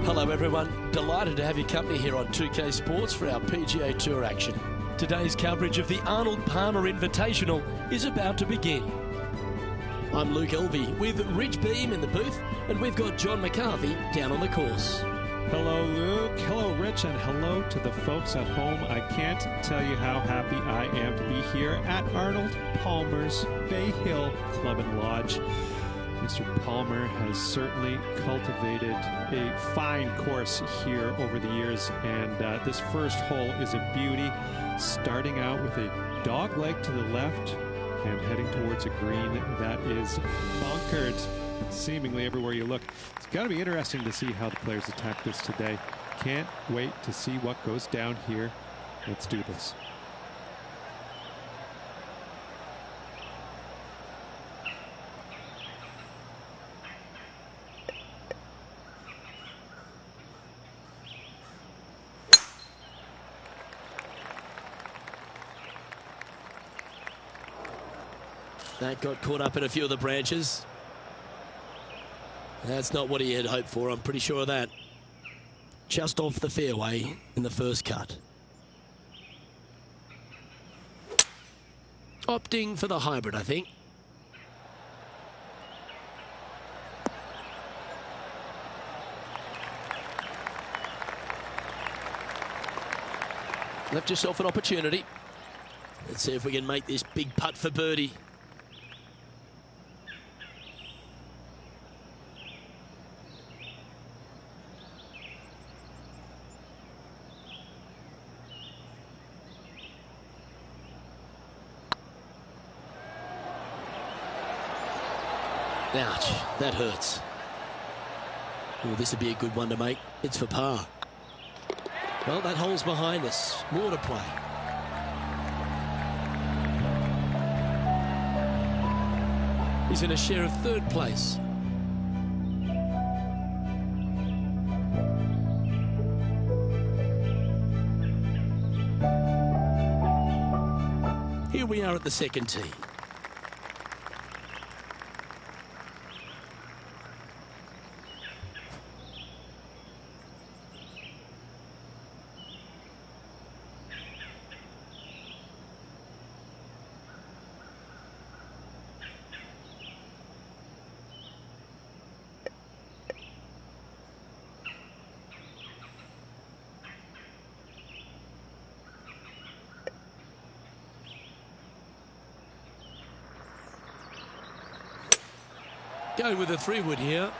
Hello everyone, delighted to have your company here on 2K Sports for our PGA Tour action. Today's coverage of the Arnold Palmer Invitational is about to begin. I'm Luke Elvey with Rich Beam in the booth, and we've got John McCarthy down on the course. Hello Luke, hello Rich, and hello to the folks at home. I can't tell you how happy I am to be here at Arnold Palmer's Bay Hill Club and Lodge. Mr. Palmer has certainly cultivated a fine course here over the years, and this first hole is a beauty, starting out with a dog leg to the left and heading towards a green that is bunkered seemingly everywhere you look. It's got to be interesting to see how the players attack this today. Can't wait to see what goes down here. Let's do this. That got caught up in a few of the branches. That's not what he had hoped for, I'm pretty sure of that. Just off the fairway in the first cut. Opting for the hybrid, I think. Left yourself an opportunity. Let's see if we can make this big putt for birdie. Ouch, that hurts. Oh, this would be a good one to make. It's for par. Well, that hole's behind us. More to play. He's in a share of third place. Here we are at the second tee. Go with a 3-wood here.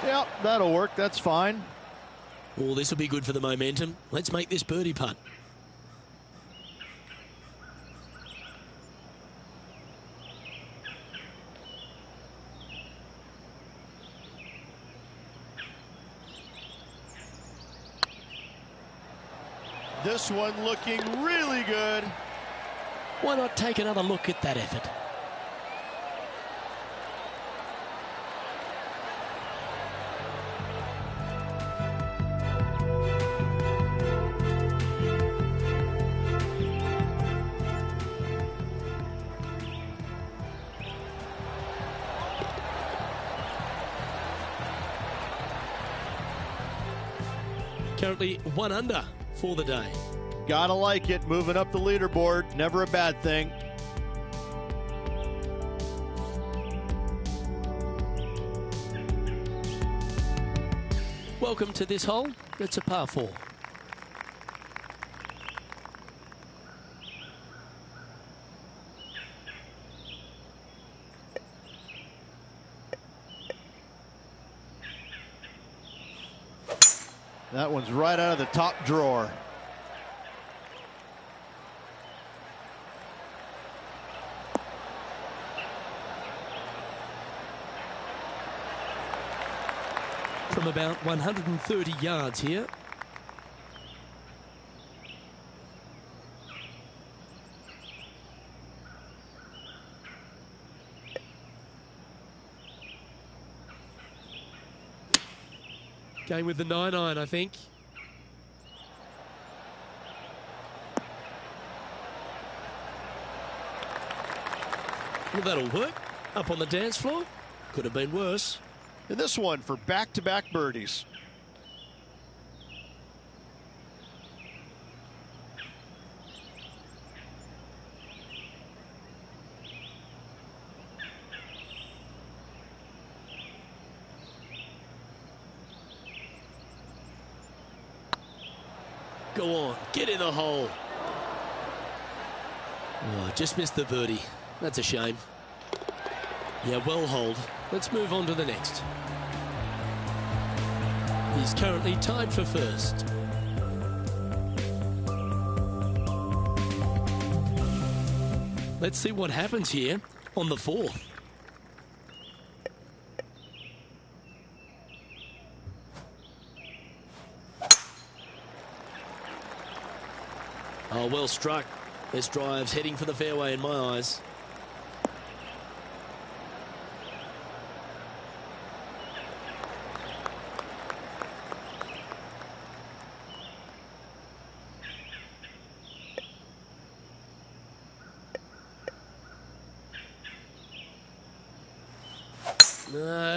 Yep, that'll work. That's fine. Oh, this will be good for the momentum. Let's make this birdie putt. This one looking really good. Why not take another look at that effort? Currently 1 under for the day. Gotta like it. Moving up the leaderboard. Never a bad thing. Welcome to this hole. It's a par 4. That one's right out of the top drawer. From about 130 yards here. Going with the 9-iron, I think. Well, that'll work. Up on the dance floor. Could have been worse. And this one for back-to-back birdies. Go on, get in the hole. Oh, just missed the birdie. That's a shame. Yeah, well holed. Let's move on to the next. He's currently tied for first. Let's see what happens here on the fourth. Oh, well struck. This drive's heading for the fairway in my eyes.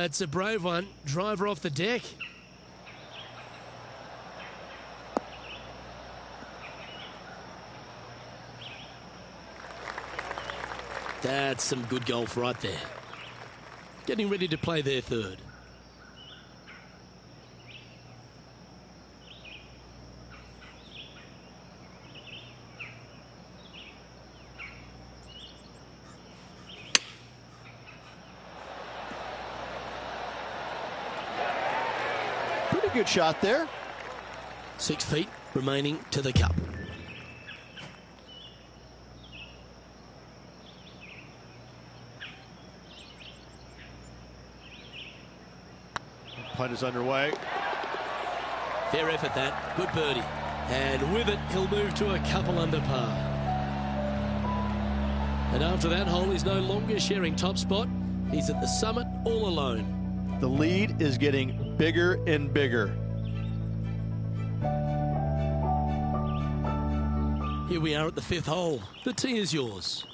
It's a brave one. Driver off the deck. That's some good golf right there. Getting ready to play their third. Pretty good shot there. 6 feet remaining to the cup. Putt is underway. Fair effort that. Good birdie. And with it, he'll move to a couple under par. And after that hole, he's no longer sharing top spot. He's at the summit all alone. The lead is getting bigger and bigger. Here we are at the fifth hole. The tee is yours.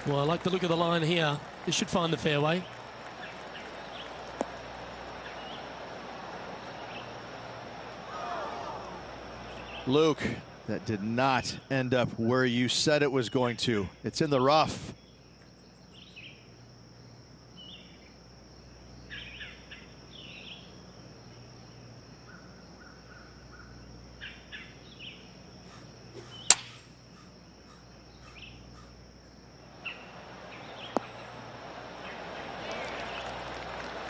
Well, I like the look of the line here. This should find the fairway. Luke, that did not end up where you said it was going to. It's in the rough.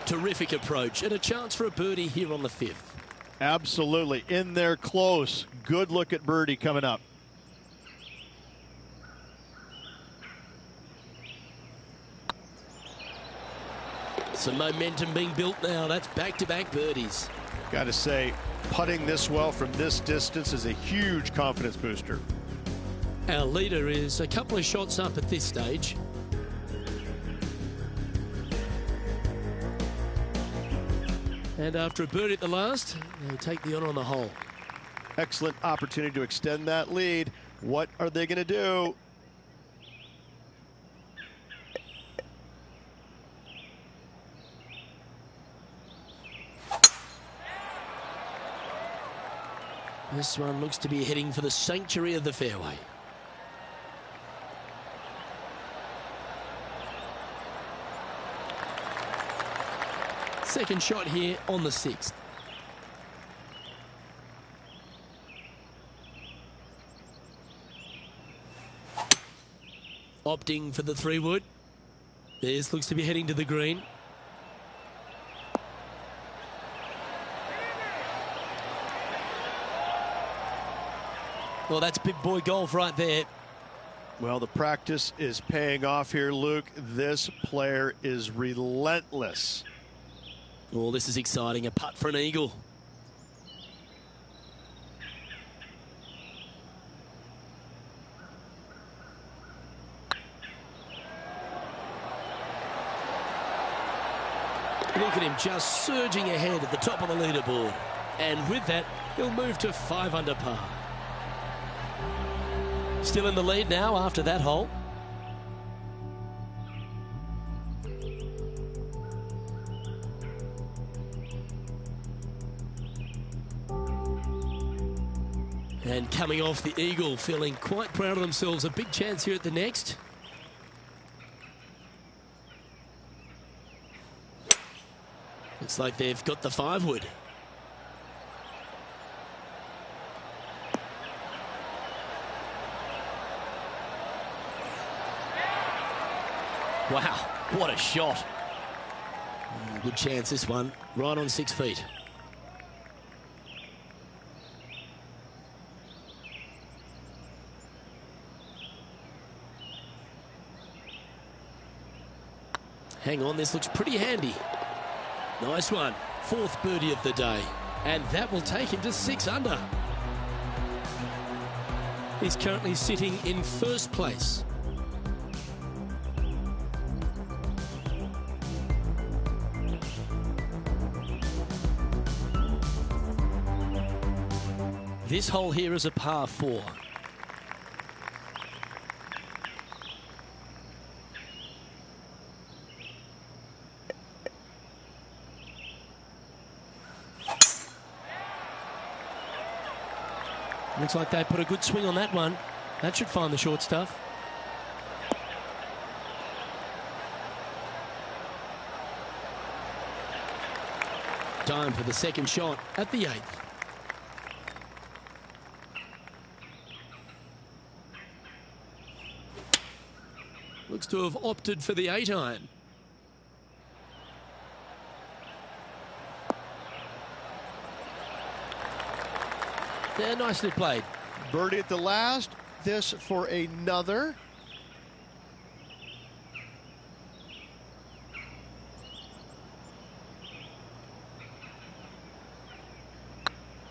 Terrific approach and a chance for a birdie here on the fifth. Absolutely. In there close. Good look at birdie coming up. Some momentum being built now. That's back-to-back birdies. Got to say, putting this well from this distance is a huge confidence booster. Our leader is a couple of shots up at this stage. And after a birdie at the last, they take the honor on the hole. Excellent opportunity to extend that lead. What are they going to do? This one looks to be heading for the sanctuary of the fairway. Second shot here on the sixth. Opting for the 3-wood. This looks to be heading to the green. Well, that's big boy golf right there. Well, the practice is paying off here, Luke. This player is relentless. Oh, this is exciting. A putt for an eagle. Look at him just surging ahead at the top of the leaderboard. And with that, he'll move to 5 under par. Still in the lead now after that hole. And coming off the eagle, feeling quite proud of themselves. A big chance here at the next. Looks like they've got the 5-wood. Wow, what a shot. Good chance this one, right on 6 feet. Hang on, this looks pretty handy. Nice one. 4th birdie of the day. And that will take him to 6 under. He's currently sitting in 1st place. This hole here is a par 4. Looks like they put a good swing on that one. That should find the short stuff. Time for the second shot at the 8th. Looks to have opted for the 8-iron. Yeah, nicely played. Birdie at the last. This for another.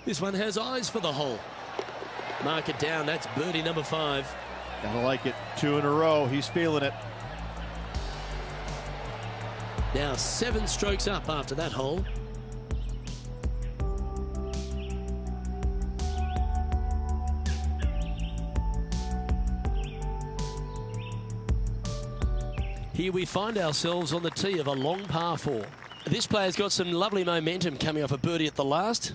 This one has eyes for the hole. Mark it down. That's birdie number 5. Gotta like it. 2 in a row. He's feeling it. Now 7 strokes up after that hole. Here we find ourselves on the tee of a long par 4. This player's got some lovely momentum coming off a birdie at the last.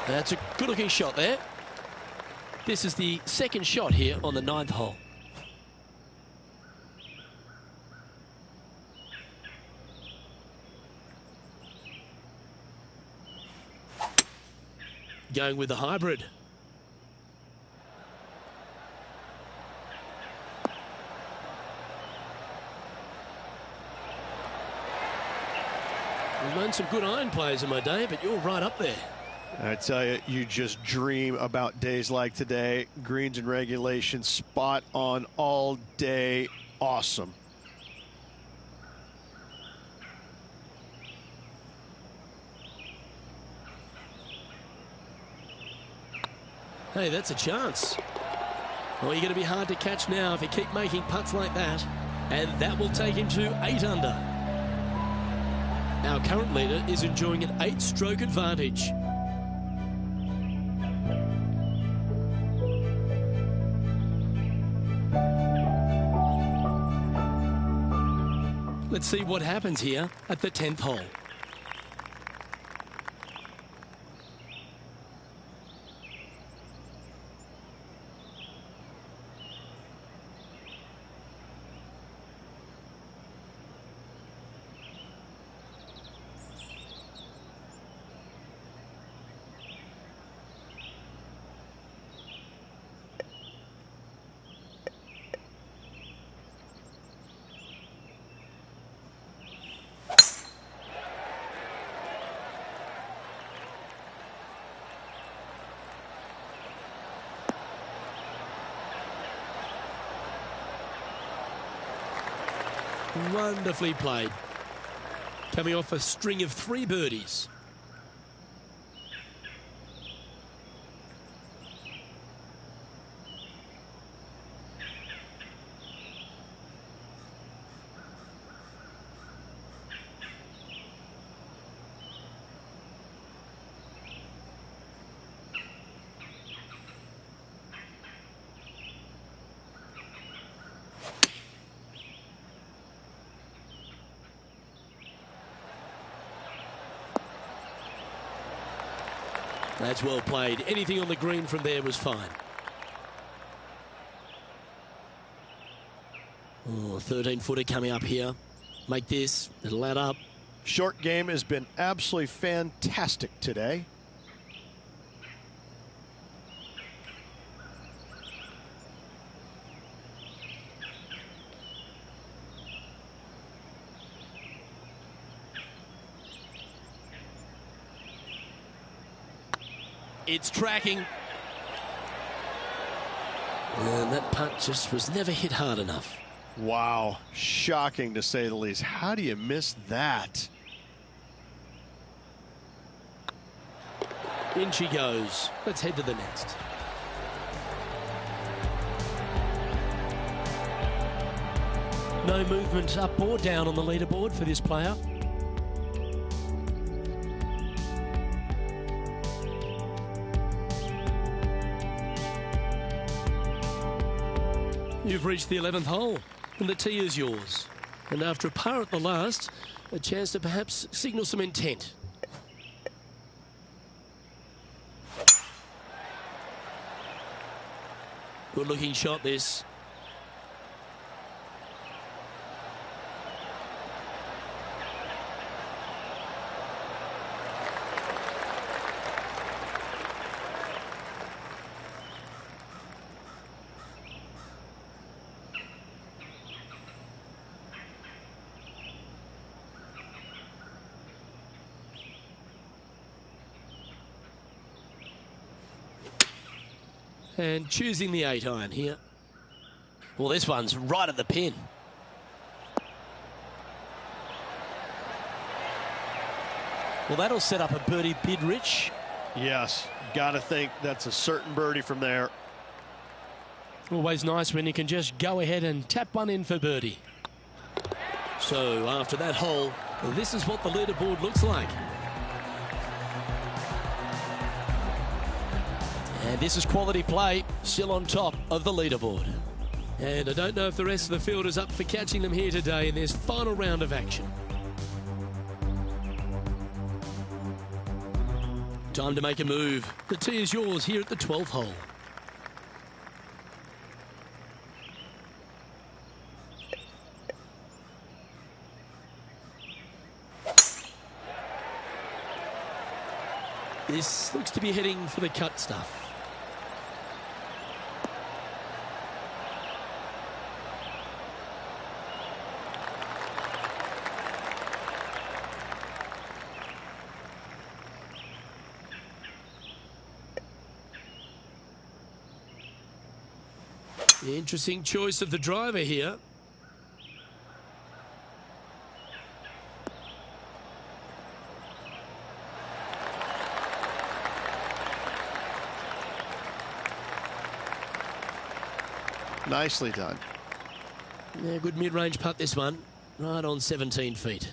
That's a good-looking shot there. This is the second shot here on the 9th hole. Going with the hybrid. I've known some good iron players in my day, but you're right up there. I tell you, you just dream about days like today. Greens and regulation, spot on all day. Awesome. Hey, that's a chance. Well, you're going to be hard to catch now if you keep making putts like that. And that will take him to 8 under. Our current leader is enjoying an 8-stroke advantage. Let's see what happens here at the 10th hole. Wonderfully played. Coming off a string of 3 birdies. That's well played. Anything on the green from there was fine. Oh, 13-footer coming up here. Make this. It'll add up. Short game has been absolutely fantastic today. It's tracking. And that putt just was never hit hard enough. Wow, shocking to say the least. How do you miss that? In she goes. Let's head to the next. No movement up or down on the leaderboard for this player. You've reached the 11th hole, and the tee is yours. And after a par at the last, a chance to perhaps signal some intent. Good looking shot, this. And choosing the 8-iron here. Well, this one's right at the pin. Well, that'll set up a birdie bid, Rich. Yes, got to think that's a certain birdie from there. Always nice when you can just go ahead and tap one in for birdie. So after that hole, this is what the leaderboard looks like. And this is quality play, still on top of the leaderboard. And I don't know if the rest of the field is up for catching them here today in this final round of action. Time to make a move. The tee is yours here at the 12th hole. This looks to be heading for the cut stuff. Interesting choice of the driver here. Nicely done. Yeah, good mid-range putt this one. Right on 17 feet.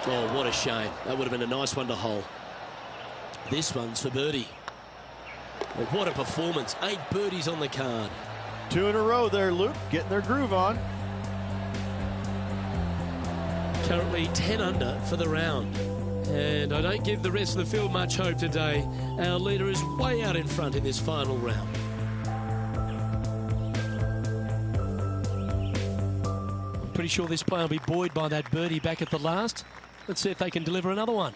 Oh, what a shame. That would have been a nice one to hole. This one's for birdie. Well, what a performance. 8 birdies on the card. 2 in a row there, Luke. Getting their groove on. Currently 10 under for the round. And I don't give the rest of the field much hope today. Our leader is way out in front in this final round. I'm pretty sure this player will be buoyed by that birdie back at the last. Let's see if they can deliver another one.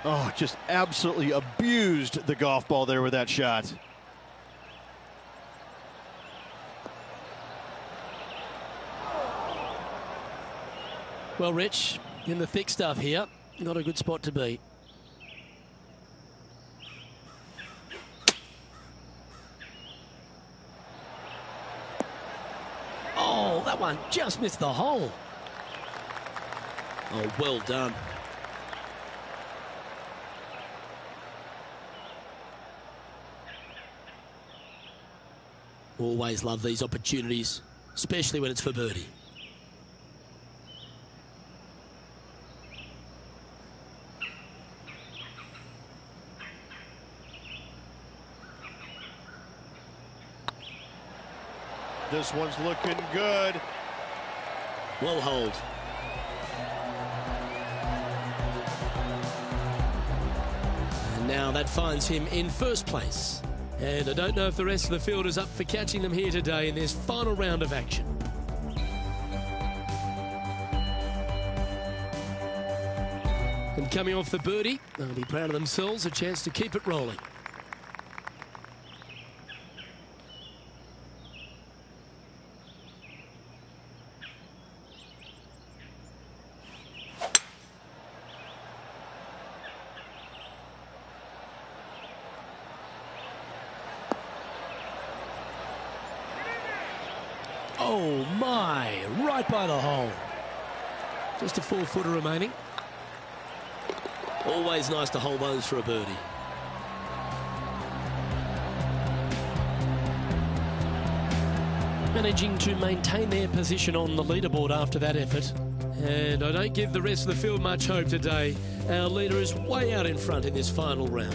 Oh, just absolutely abused the golf ball there with that shot. Well, Rich, in the thick stuff here, not a good spot to be. Oh, that one just missed the hole. Oh, well done. Always love these opportunities, especially when it's for birdie. This one's looking good. Well hold. And now that finds him in first place. And I don't know if the rest of the field is up for catching them here today in this final round of action. And coming off the birdie, they'll be proud of themselves, a chance to keep it rolling. Oh my, right by the hole. Just a 4-footer remaining. Always nice to hold those for a birdie. Managing to maintain their position on the leaderboard after that effort. And I don't give the rest of the field much hope today. Our leader is way out in front in this final round.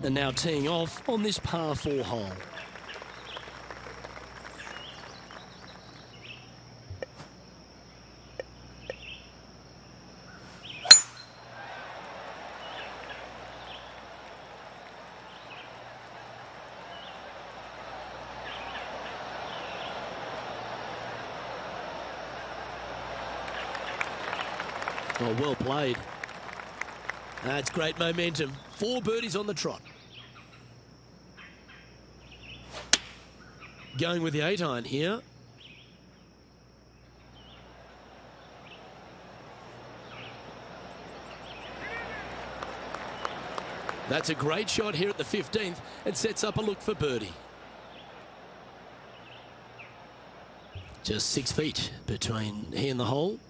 And now teeing off on this par 4 hole. Oh, well played. That's great momentum. 4 birdies on the trot. Going with the 8-iron here. That's a great shot here at the 15th and sets up a look for birdie. Just 6 feet between he and the hole.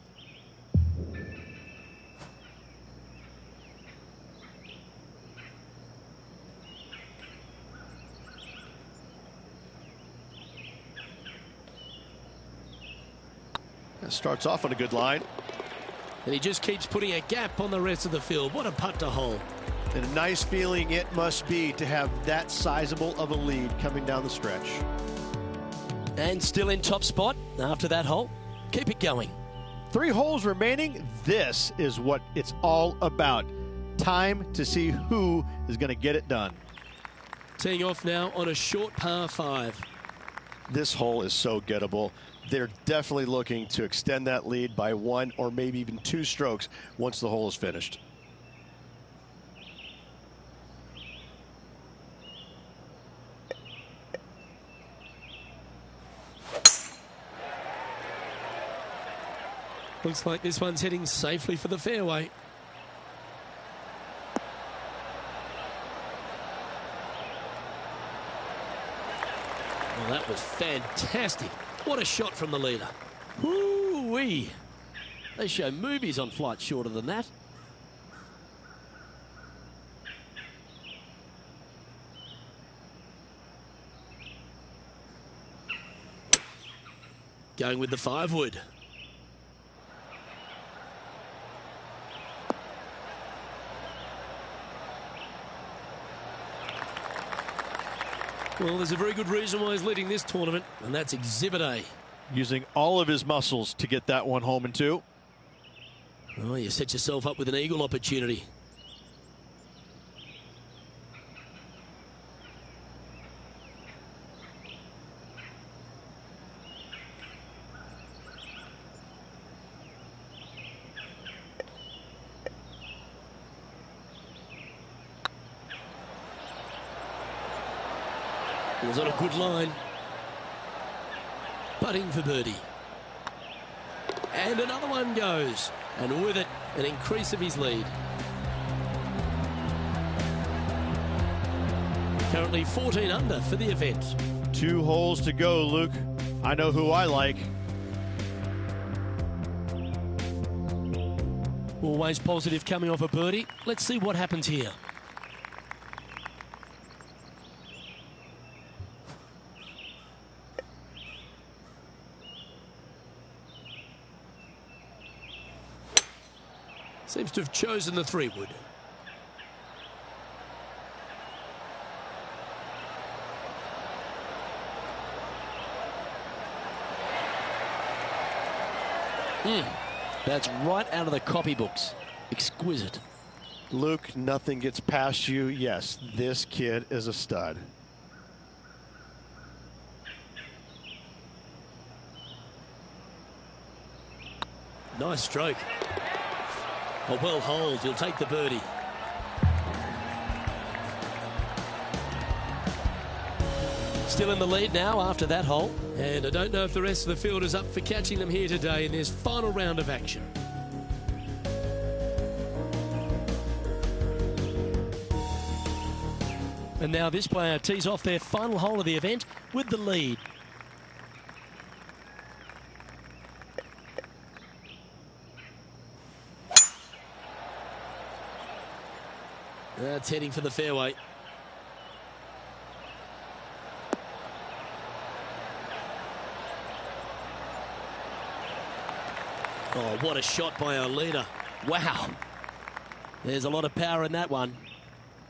Starts off on a good line. And he just keeps putting a gap on the rest of the field. What a putt to hole. And a nice feeling it must be to have that sizable of a lead coming down the stretch. And still in top spot after that hole. Keep it going. 3 holes remaining. This is what it's all about. Time to see who is going to get it done. Teeing off now on a short par 5. This hole is so gettable. They're definitely looking to extend that lead by 1 or maybe even 2 strokes once the hole is finished. Looks like this one's heading safely for the fairway. Well, that was fantastic. What a shot from the leader. Woo-wee. They show movies on flights shorter than that. Going with the 5-wood. Well, there's a very good reason why he's leading this tournament, and that's Exhibit A. Using all of his muscles to get that one home in 2. Oh, you set yourself up with an eagle opportunity. It was on a good line. Putting for birdie. And another one goes. And with it, an increase of his lead. Currently 14 under for the event. 2 holes to go, Luke. I know who I like. Always positive coming off a birdie. Let's see what happens here. Seems to have chosen the 3-wood. That's right out of the copybooks. Exquisite. Luke, nothing gets past you. Yes, this kid is a stud. Nice stroke. A well holed. He'll take the birdie. Still in the lead now after that hole. And I don't know if the rest of the field is up for catching them here today in this final round of action. And now this player tees off their final hole of the event with the lead. That's heading for the fairway. Oh, what a shot by our leader. Wow. There's a lot of power in that one.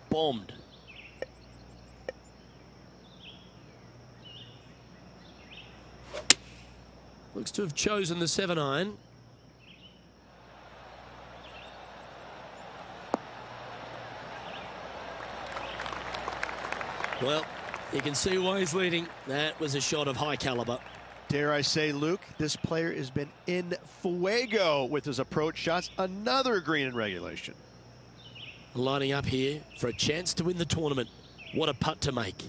Bombed. Looks to have chosen the 7-iron. Well, you can see why he's leading. That was a shot of high caliber. Dare I say, Luke, this player has been in fuego with his approach shots. Another green in regulation. Lining up here for a chance to win the tournament. What a putt to make.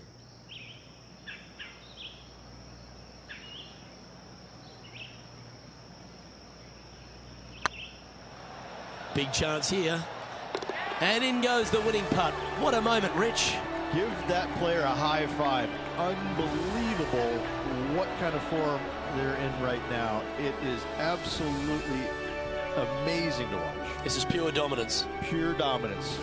Big chance here. And in goes the winning putt. What a moment, Rich. Give that player a high five. Unbelievable what kind of form they're in right now. It is absolutely amazing to watch. This is pure dominance. Pure dominance.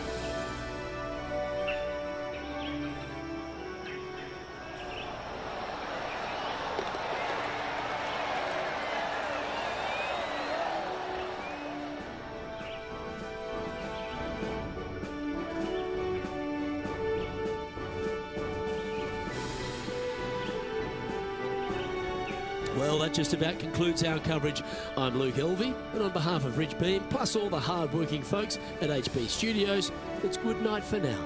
Well, that just about concludes our coverage. I'm Luke Elvey, and on behalf of Rich Beam, plus all the hard-working folks at HB Studios, it's good night for now.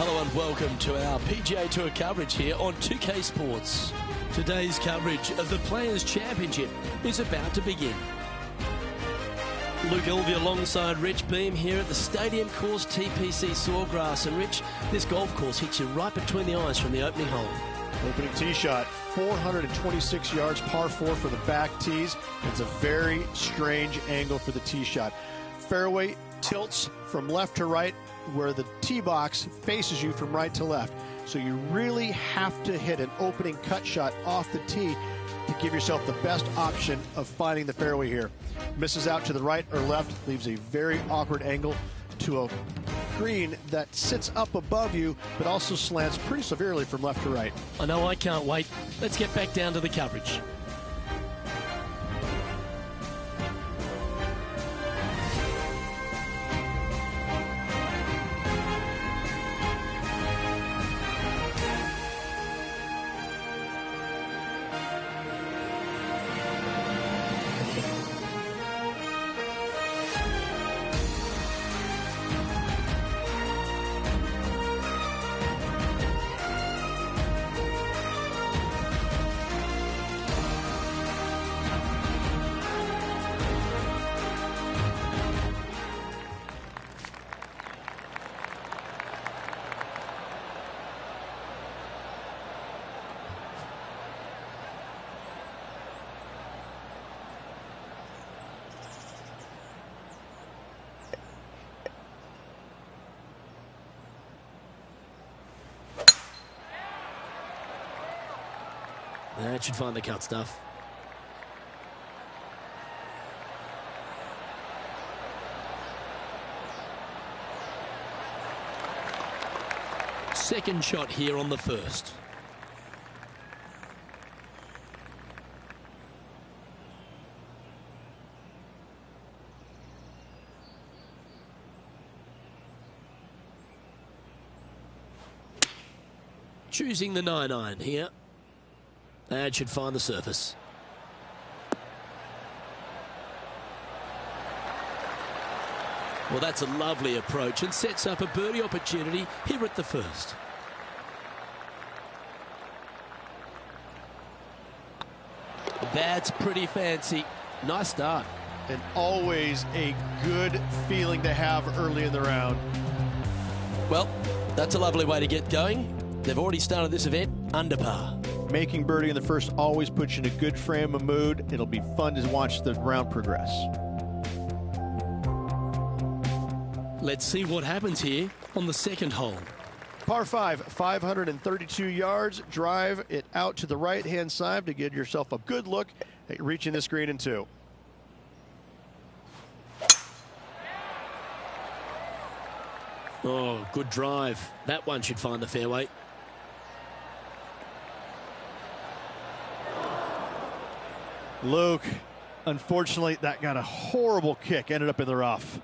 Hello and welcome to our PGA Tour coverage here on 2K Sports. Today's coverage of the Players' Championship is about to begin. Luke Elvey alongside Rich Beam here at the Stadium Course TPC Sawgrass. And Rich, this golf course hits you right between the eyes from the opening hole. Opening tee shot, 426 yards, par 4 for the back tees. It's a very strange angle for the tee shot. Fairway tilts from left to right, where the tee box faces you from right to left. So you really have to hit an opening cut shot off the tee to give yourself the best option of finding the fairway here. Misses out to the right or left, leaves a very awkward angle to a green that sits up above you, but also slants pretty severely from left to right. I know, I can't wait. Let's get back down to the coverage. That should find the cut stuff. Second shot here on the first. Choosing the 9-iron here. That should find the surface. Well, that's a lovely approach and sets up a birdie opportunity here at the first. That's pretty fancy. Nice start. And always a good feeling to have early in the round. Well, that's a lovely way to get going. They've already started this event under par. Making birdie in the first always puts you in a good frame of mood. It'll be fun to watch the round progress. Let's see what happens here on the second hole. Par 5, 532 yards. Drive it out to the right-hand side to give yourself a good look at reaching this green in 2. Oh, good drive. That one should find the fairway. Luke, unfortunately, that got a horrible kick, ended up in the rough.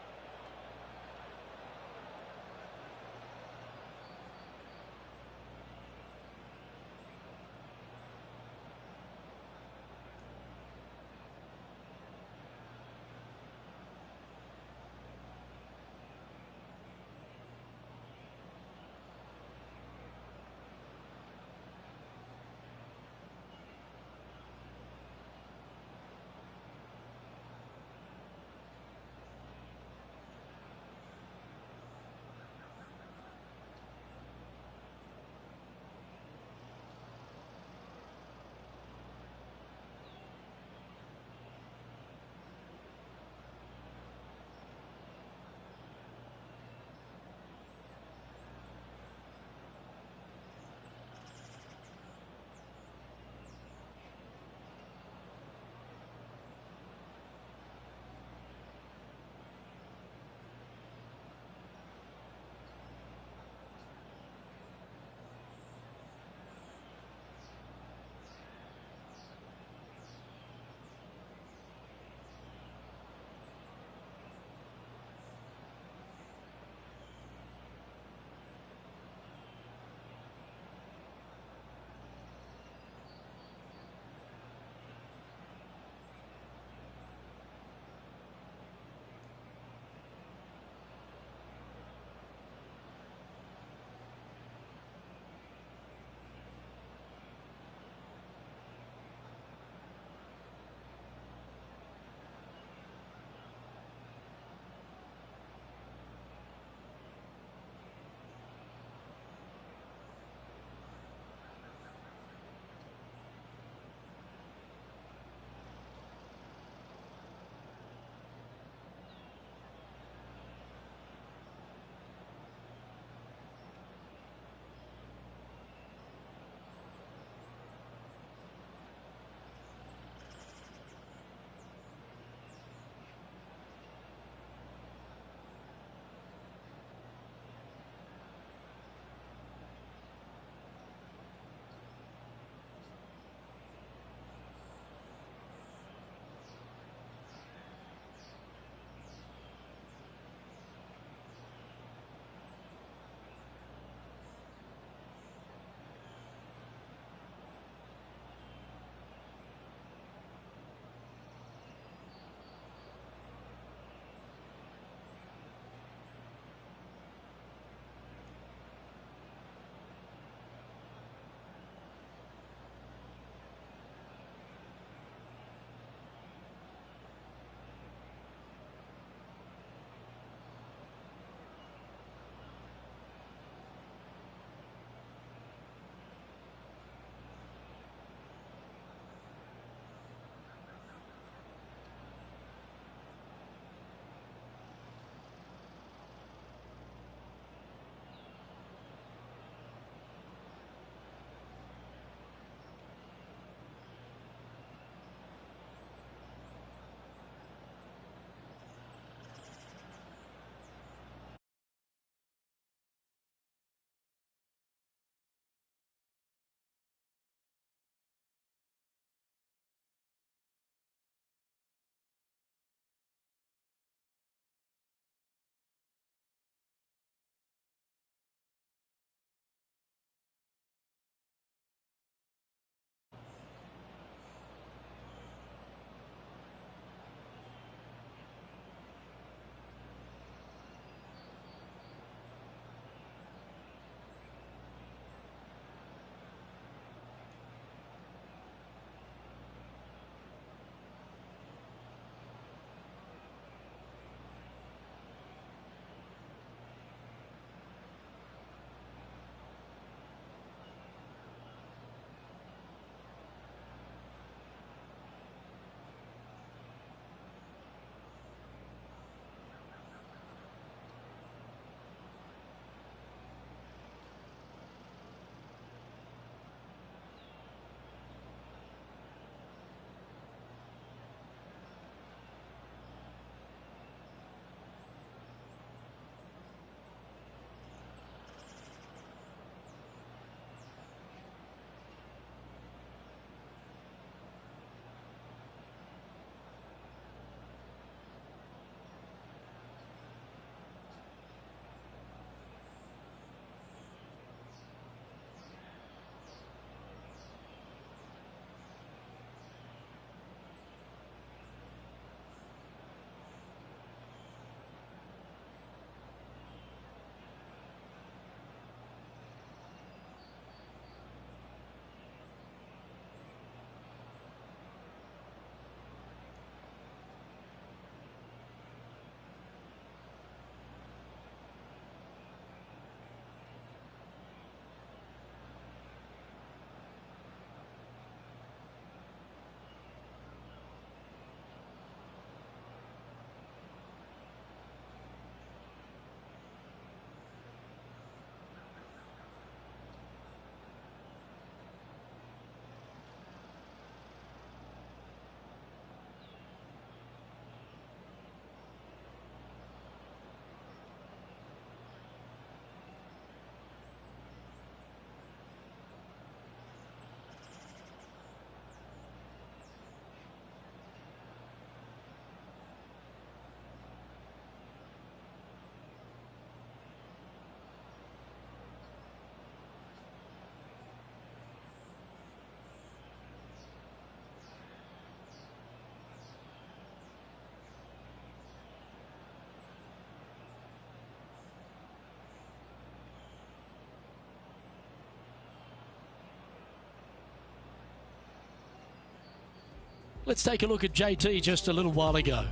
Let's take a look at JT just a little while ago.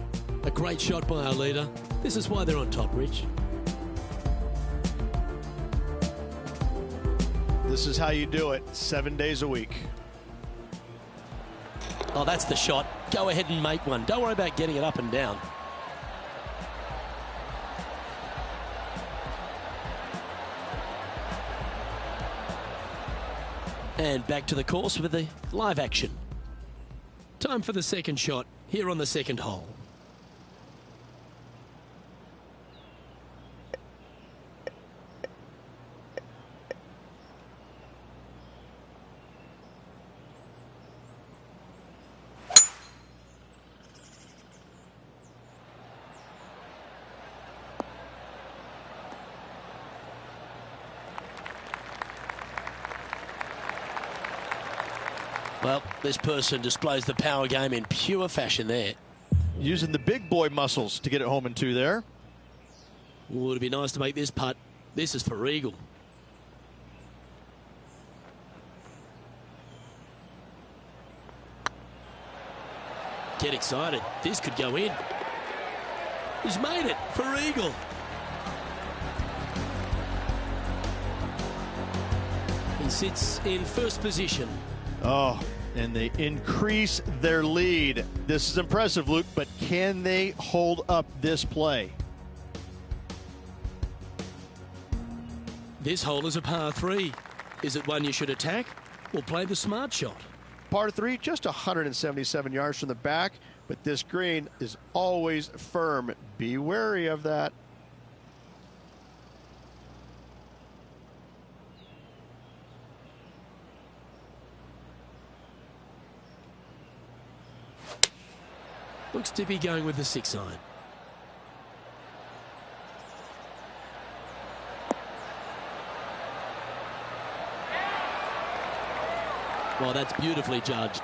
A great shot by our leader. This is why they're on top, Rich. This is how you do it 7 days a week. Oh, that's the shot. Go ahead and make one. Don't worry about getting it up and down. And back to the course with the live action. Time for the second shot here on the second hole. Well, this person displays the power game in pure fashion there. Using the big boy muscles to get it home in two there. Would it be nice to make this putt? This is for eagle. Get excited. This could go in. He's made it for eagle. He sits in first position. Oh, and they increase their lead. This is impressive, Luke, but can they hold up this play? This hole is a par 3. Is it one you should attack or play the smart shot? Par 3, just 177 yards from the back, but this green is always firm. Be wary of that. Looks to be going with the 6-iron. Well, that's beautifully judged.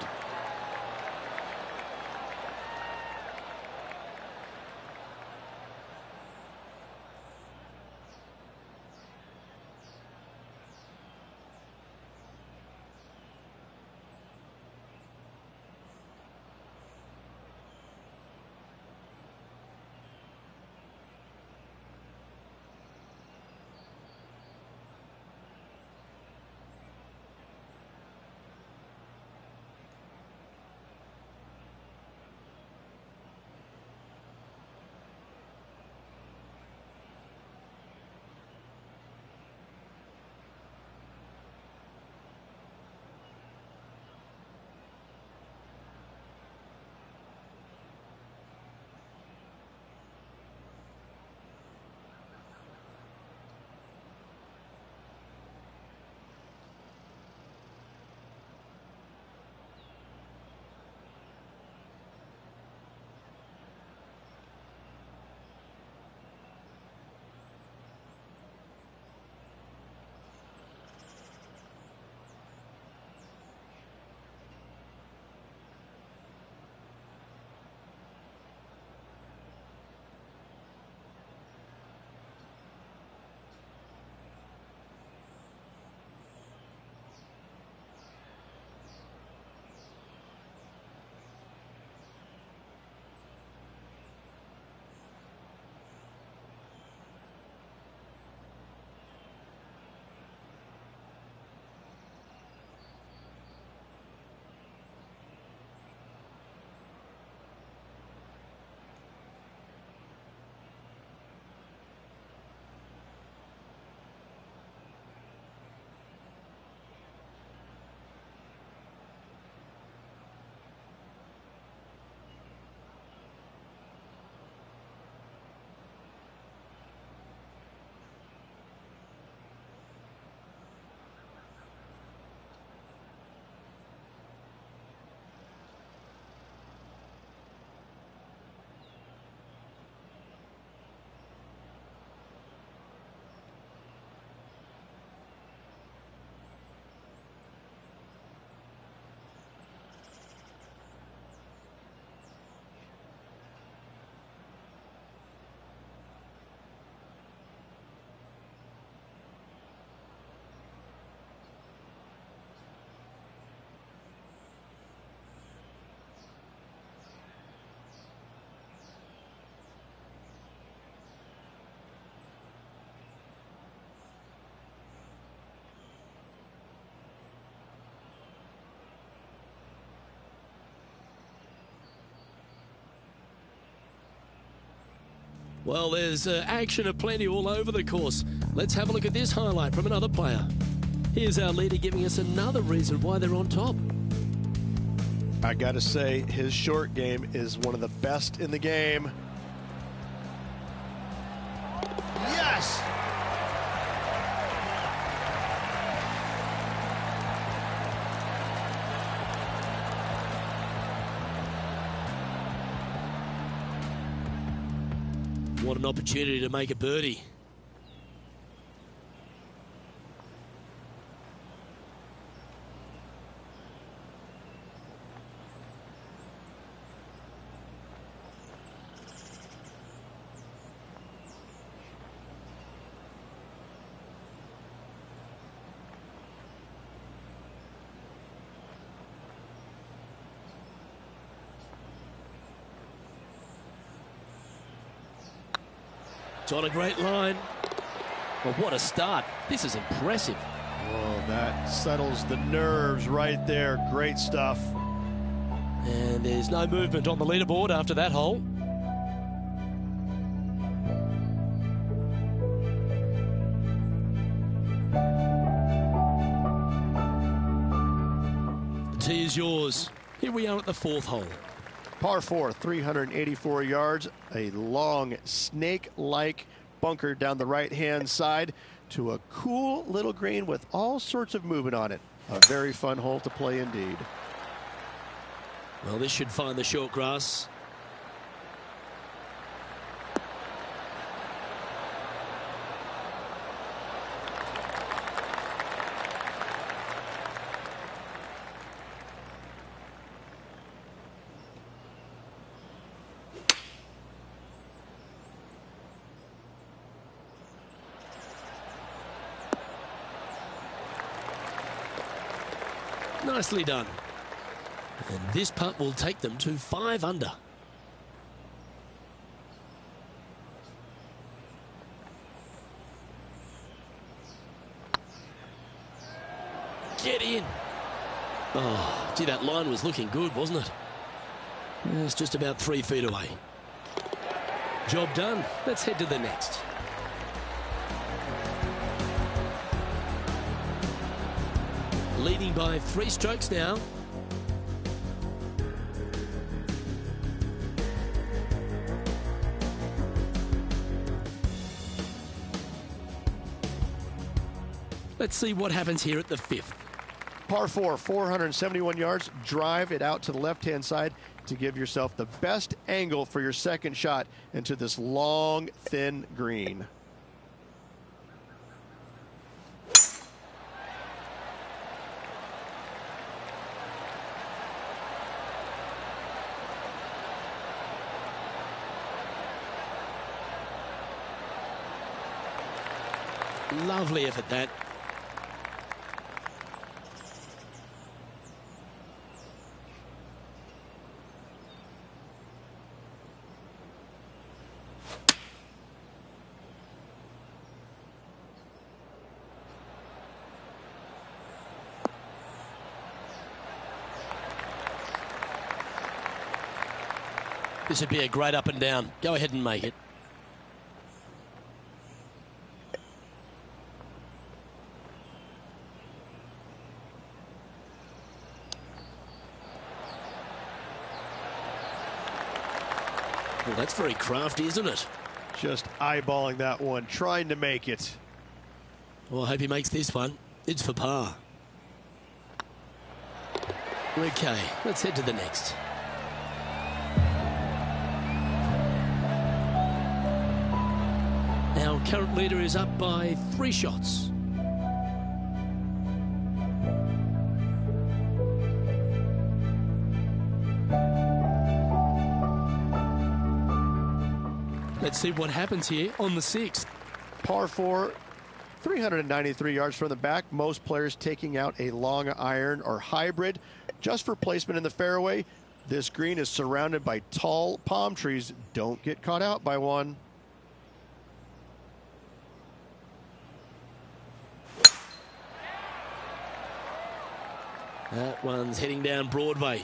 Well, there's action aplenty all over the course. Let's have a look at this highlight from another player. Here's our leader giving us another reason why they're on top. I gotta say, his short game is one of the best in the game. Yes! What an opportunity to make a birdie. It's on a great line. Well, what a start. This is impressive. Oh, that settles the nerves right there. Great stuff. And there's no movement on the leaderboard after that hole. The tee is yours. Here we are at the fourth hole. Par 4, 384 yards, a long snake-like bunker down the right-hand side to a cool little green with all sorts of movement on it. A very fun hole to play indeed. Well, this should find the short grass. Nicely done. And this putt will take them to 5 under. Get in. Oh, gee, that line was looking good, wasn't it? It's just about 3 feet away. Job done. Let's head to the next. Leading by 3 strokes now. Let's see what happens here at the 5th. Par 4, 471 yards. Drive it out to the left-hand side to give yourself the best angle for your second shot into this long, thin green. Lovely effort, that. This would be a great up and down. Go ahead and make it. Well, that's very crafty, isn't it? Just eyeballing that one, trying to make it. Well, I hope he makes this one. It's for par. Okay, let's head to the next. Our current leader is up by 3 shots. Let's see what happens here on the 6th. Par 4, 393 yards from the back. Most players taking out a long iron or hybrid just for placement in the fairway. This green is surrounded by tall palm trees. Don't get caught out by one. That one's heading down Broadway.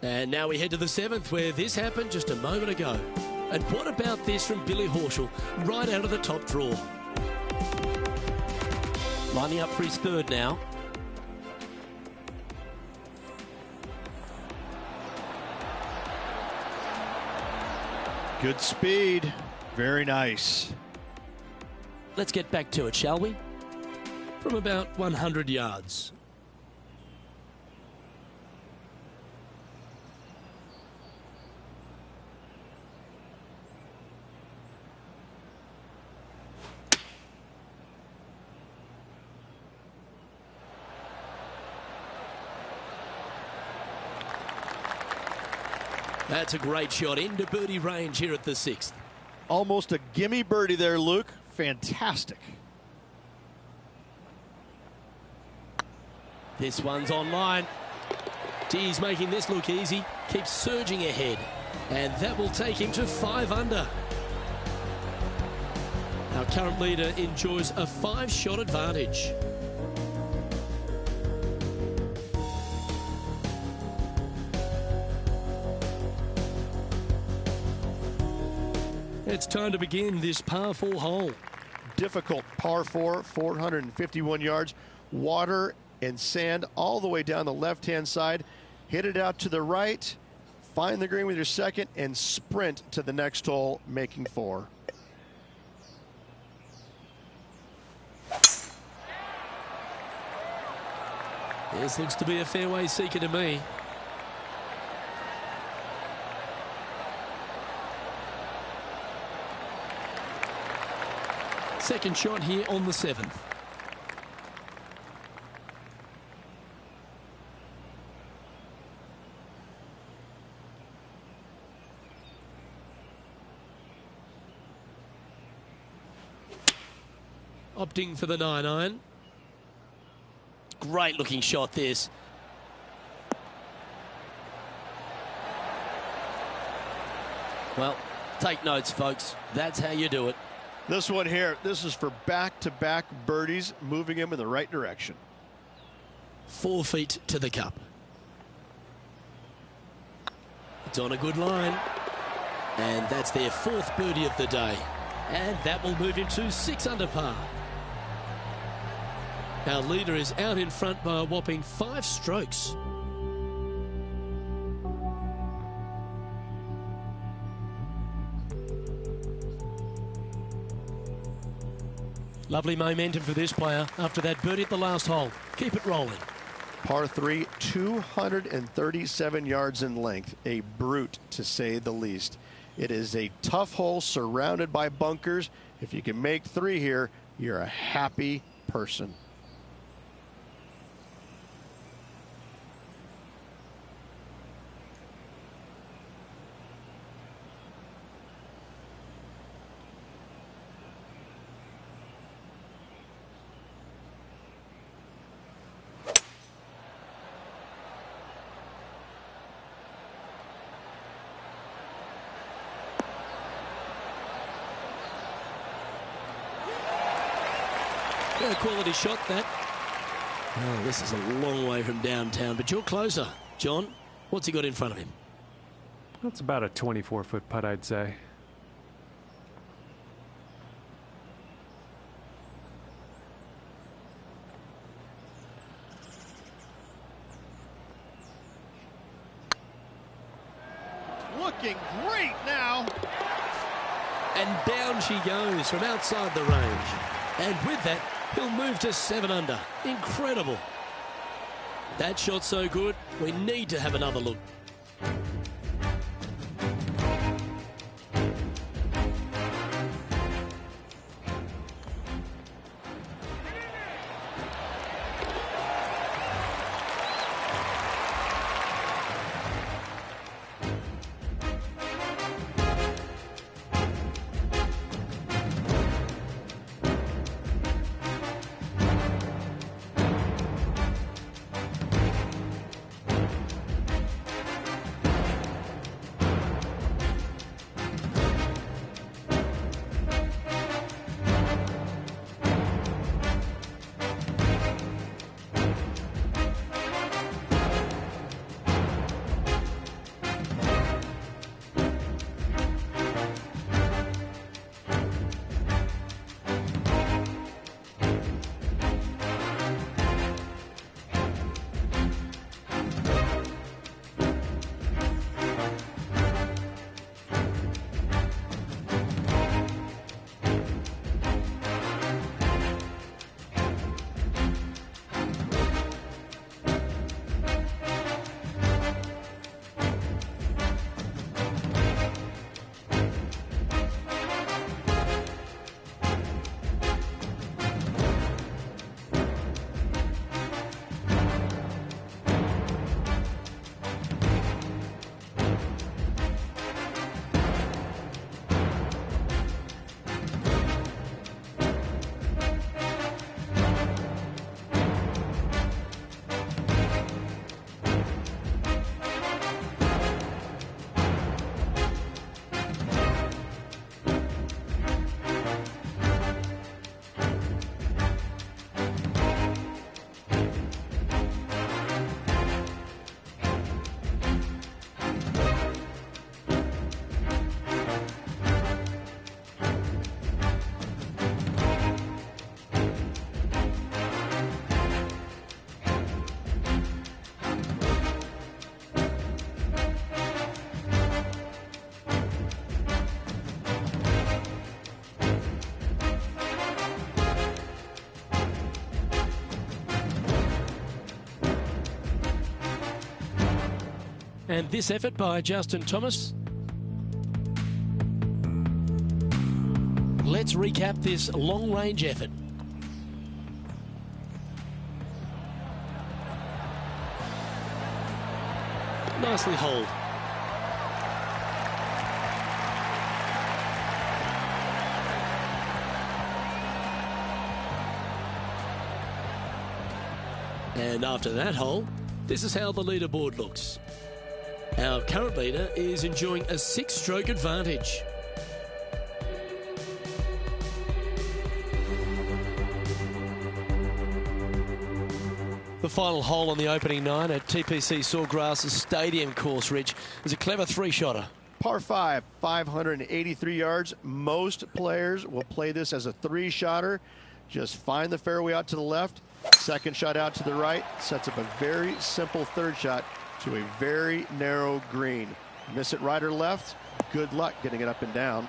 And now we head to the 7th, where this happened just a moment ago. And what about this from Billy Horschel, right out of the top draw? Lining up for his 3rd now. Good speed. Very nice. Let's get back to it, shall we? From about 100 yards. That's a great shot into birdie range here at the 6th. Almost a gimme birdie there, Luke. Fantastic. This one's online. He's making this look easy. Keeps surging ahead. And that will take him to 5 under. Our current leader enjoys a 5-shot advantage. It's time to begin this par 4 hole. Difficult par 4, 451 yards. Water and sand all the way down the left-hand side. Hit it out to the right. Find the green with your 2nd and sprint to the next hole, making 4. This looks to be a fairway seeker to me. Second shot here on the 7th. Opting for the 9-iron. Great looking shot this. Well, take notes, folks. That's how you do it. This one here, this is for back-to-back birdies, moving him in the right direction. 4 feet to the cup. It's on a good line. And that's their 4th birdie of the day. And that will move him to 6 under par. Our leader is out in front by a whopping 5 strokes. Lovely momentum for this player after that birdie at the last hole. Keep it rolling. Par 3, 237 yards in length. A brute, to say the least. It is a tough hole surrounded by bunkers. If you can make 3 here, you're a happy person. A quality shot, that. Oh, this is a long way from downtown, but you're closer. John, what's he got in front of him? That's about a 24-foot putt, I'd say. Looking great now. And down she goes from outside the range. And with that, he'll move to 7 under. Incredible. That shot so good, we need to have another look. And this effort by Justin Thomas. Let's recap this long-range effort. Nicely holed. And after that hole, this is how the leaderboard looks. Our current leader is enjoying a 6-stroke advantage. The final hole on the opening 9 at TPC Sawgrass Stadium course, Rich, is a clever 3-shotter. Par 5, 583 yards. Most players will play this as a 3-shotter. Just find the fairway out to the left, second shot out to the right, sets up a very simple third shot to a very narrow green. Miss it right or left, good luck getting it up and down.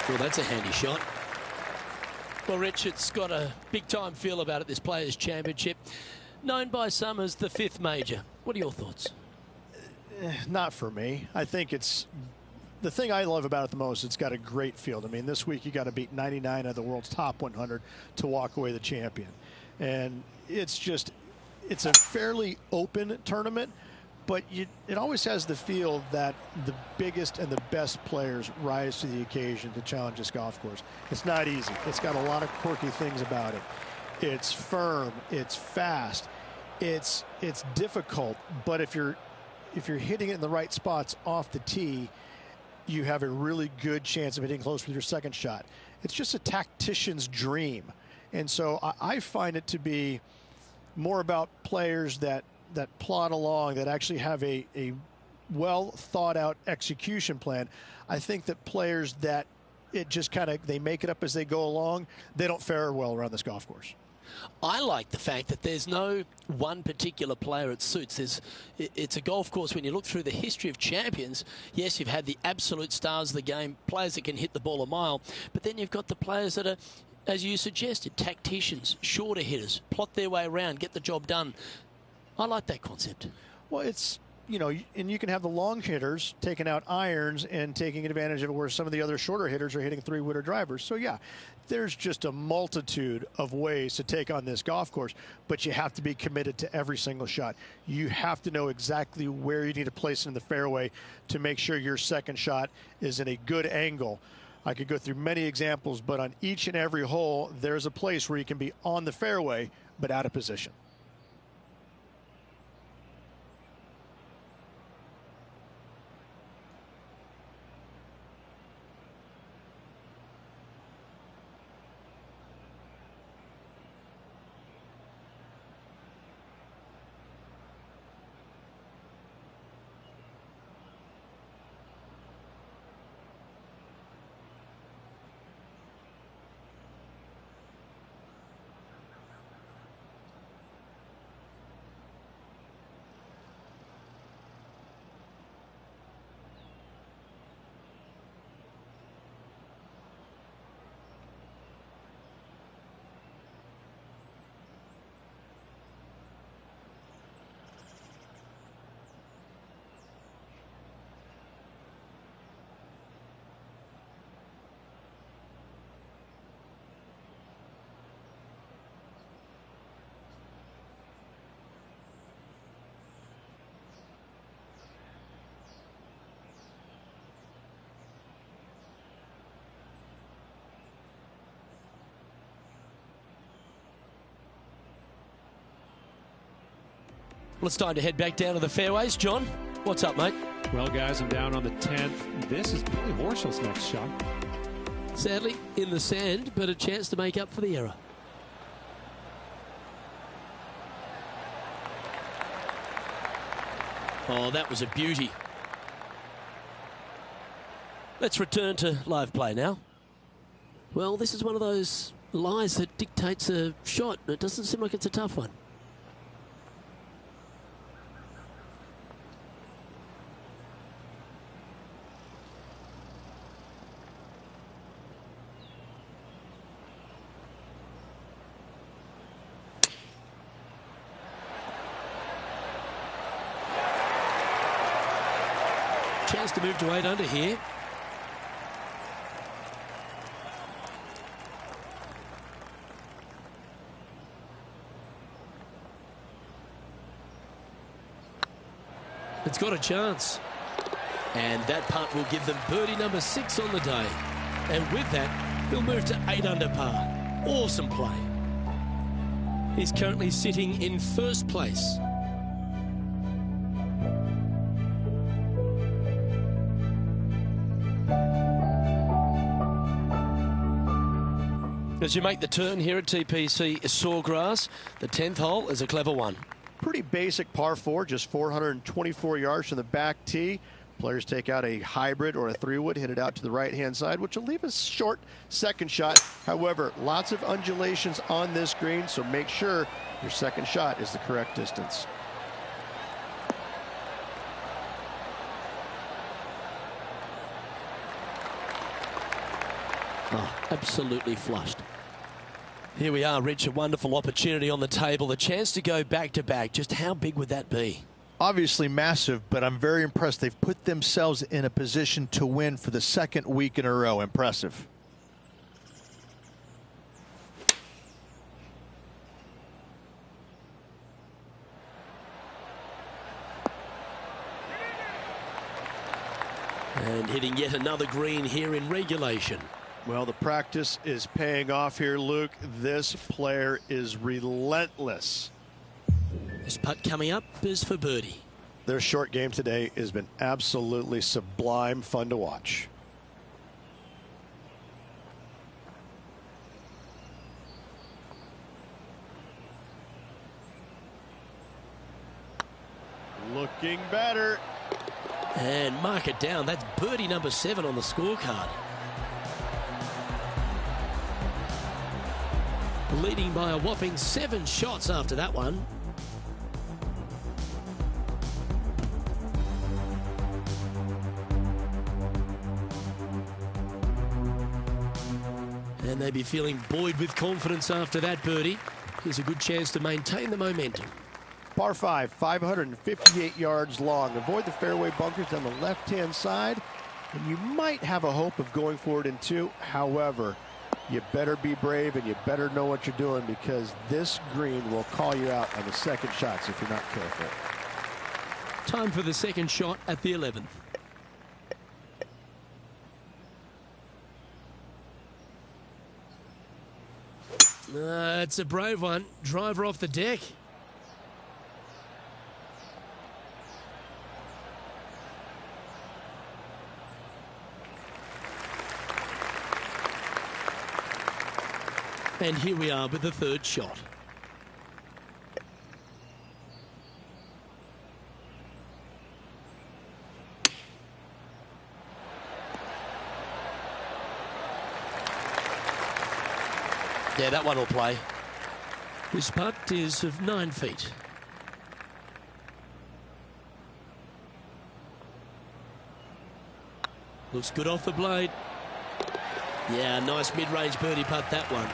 Well, that's a handy shot. Well, Rich, it's got a big-time feel about it, this Players' Championship. Known by some as the 5th major. What are your thoughts? Not for me. I think it's... The thing I love about it the most, it's got a great field. I mean, this week you got to beat 99 of the world's top 100 to walk away the champion. And it's just, it's a fairly open tournament, but it always has the feel that the biggest and the best players rise to the occasion to challenge this golf course. It's not easy. It's got a lot of quirky things about it. It's firm. It's fast. It's difficult. But if you're hitting it in the right spots off the tee, you have a really good chance of hitting close with your second shot. It's just a tactician's dream. And so I find it to be more about players that plod along, that actually have a well thought out execution plan. I think that players that it just kind of, they make it up as they go along, they don't fare well around this golf course. I like the fact that there's no one particular player it suits. It's a golf course, when you look through the history of champions, yes, you've had the absolute stars of the game, players that can hit the ball a mile, but then you've got the players that are, as you suggested, tacticians, shorter hitters, plot their way around, get the job done. I like that concept. Well, it's, you know, and you can have the long hitters taking out irons and taking advantage of it, where some of the other shorter hitters are hitting 3-wooder drivers. So, yeah, there's just a multitude of ways to take on this golf course, but you have to be committed to every single shot. You have to know exactly where you need to place it in the fairway to make sure your second shot is in a good angle. I could go through many examples, but on each and every hole, there's a place where you can be on the fairway, but out of position. Well, it's time to head back down to the fairways. John, what's up, mate? Well, guys, I'm down on the 10th. This is Billy Horschel's next shot. Sadly, in the sand, but a chance to make up for the error. Oh, that was a beauty. Let's return to live play now. Well, this is one of those lies that dictates a shot. It doesn't seem like it's a tough one. Chance to move to 8 under here. It's got a chance. And that putt will give them birdie number 6 on the day. And with that, he'll move to 8 under par. Awesome play. He's currently sitting in first place. As you make the turn here at TPC Sawgrass, the 10th hole is a clever one. Pretty basic par 4, just 424 yards from the back tee. Players take out a hybrid or a 3-wood, hit it out to the right-hand side, which will leave a short second shot. However, lots of undulations on this green, so make sure your second shot is the correct distance. Oh, absolutely flushed. Here we are, Rich, a wonderful opportunity on the table. The chance to go back-to-back. Just how big would that be? Obviously massive, but I'm very impressed. They've put themselves in a position to win for the second week in a row. Impressive. And hitting yet another green here in regulation. Well, the practice is paying off here, Luke. This player is relentless. This putt coming up is for birdie. Their short game today has been absolutely sublime fun to watch. Looking better. And mark it down. That's birdie number 7 on the scorecard. Leading by a whopping 7 shots after that one. And they'd be feeling buoyed with confidence after that birdie. Here's a good chance to maintain the momentum. Par 5, 558 yards long. Avoid the fairway bunkers on the left-hand side, and you might have a hope of going for it in 2. However, you better be brave and you better know what you're doing, because this green will call you out on the second shots if you're not careful. Time for the second shot at the 11th. It's a brave one. Driver off the deck. And here we are with the third shot. Yeah, that one will play. This putt is of 9 feet. Looks good off the blade. Yeah, nice mid-range birdie putt, that one.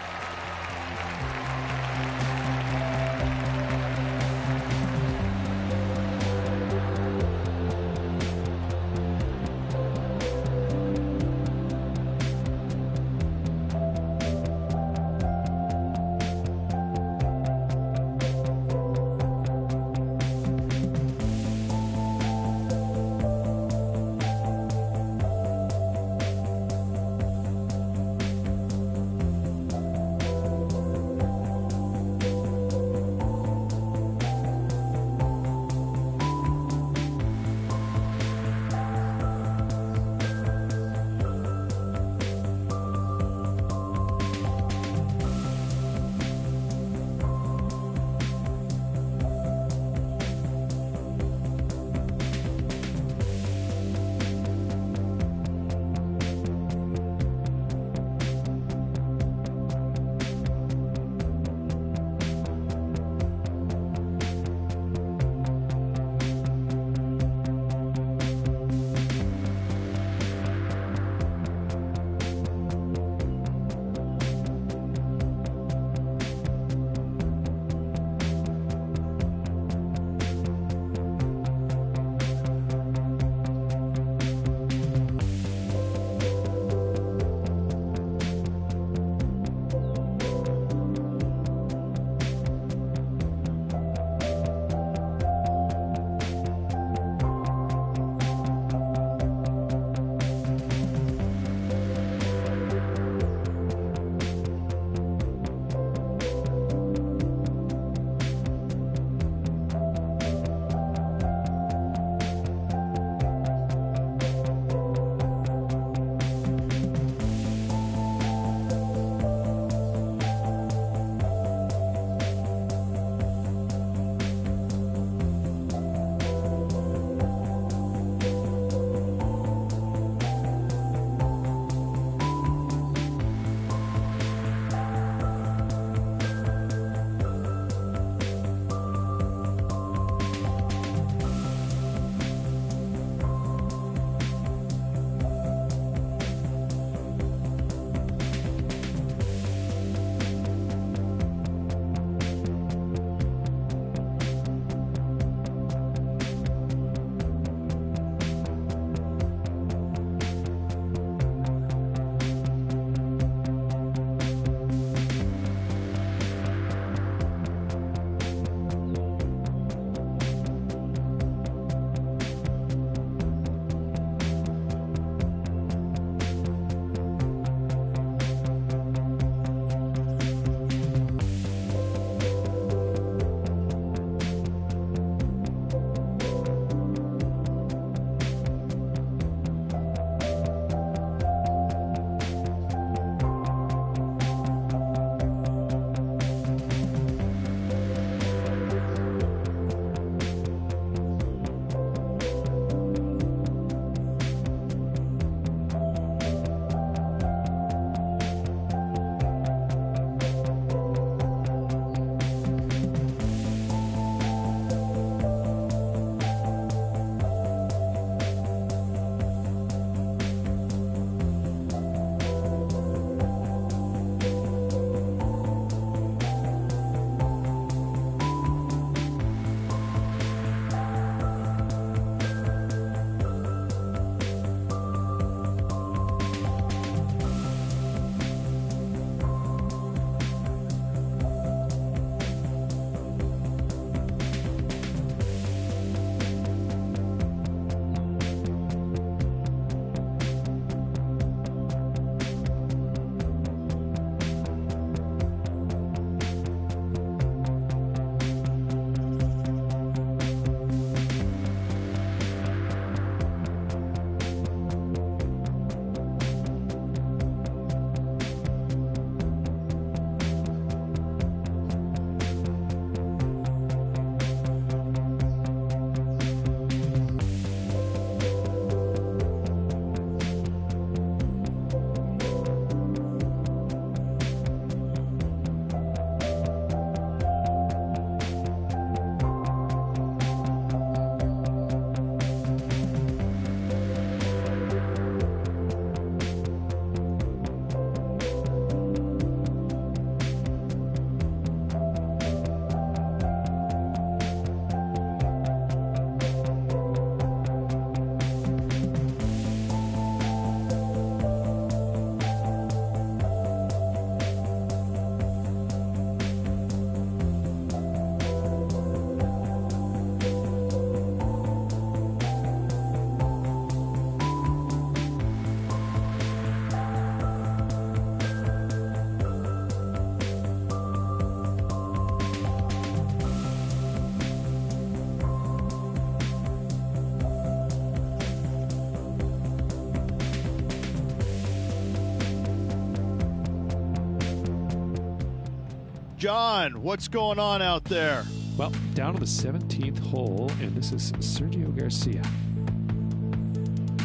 John, what's going on out there? Well, down to the 17th hole, and this is Sergio Garcia.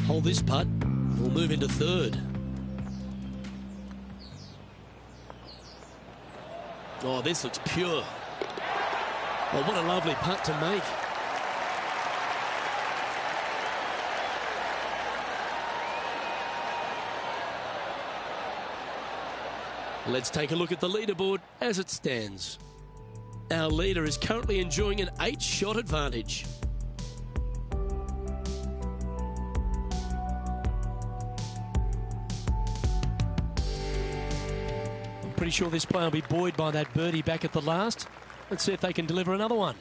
Hold this putt. We'll move into third. Oh, this looks pure. Oh, what a lovely putt to make. Let's take a look at the leaderboard as it stands. Our leader is currently enjoying an 8-shot advantage. I'm pretty sure this player will be buoyed by that birdie back at the last. Let's see if they can deliver another one.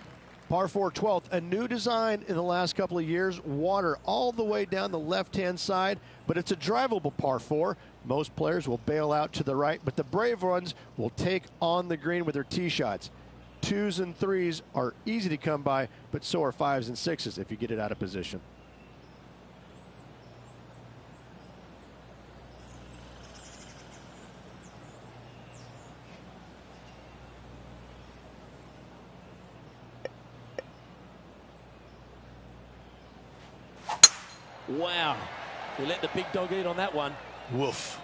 Par 4 12th, a new design in the last couple of years. Water all the way down the left-hand side, but it's a drivable par 4. Most players will bail out to the right, but the brave ones will take on the green with their tee shots. 2s and 3s are easy to come by, but so are 5s and 6s if you get it out of position. Wow. He let the big dog eat on that one. Woof.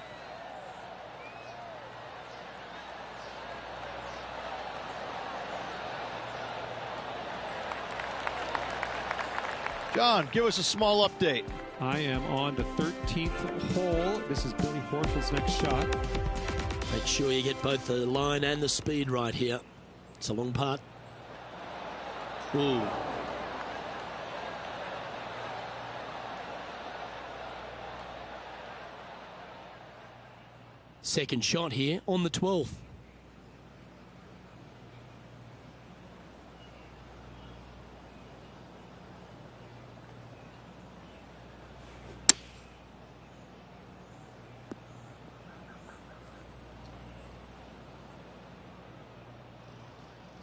John, give us a small update. I am on the 13th hole. This is Billy Horschel's next shot. Make sure you get both the line and the speed right here. It's a long putt. Ooh. Second shot here on the 12th.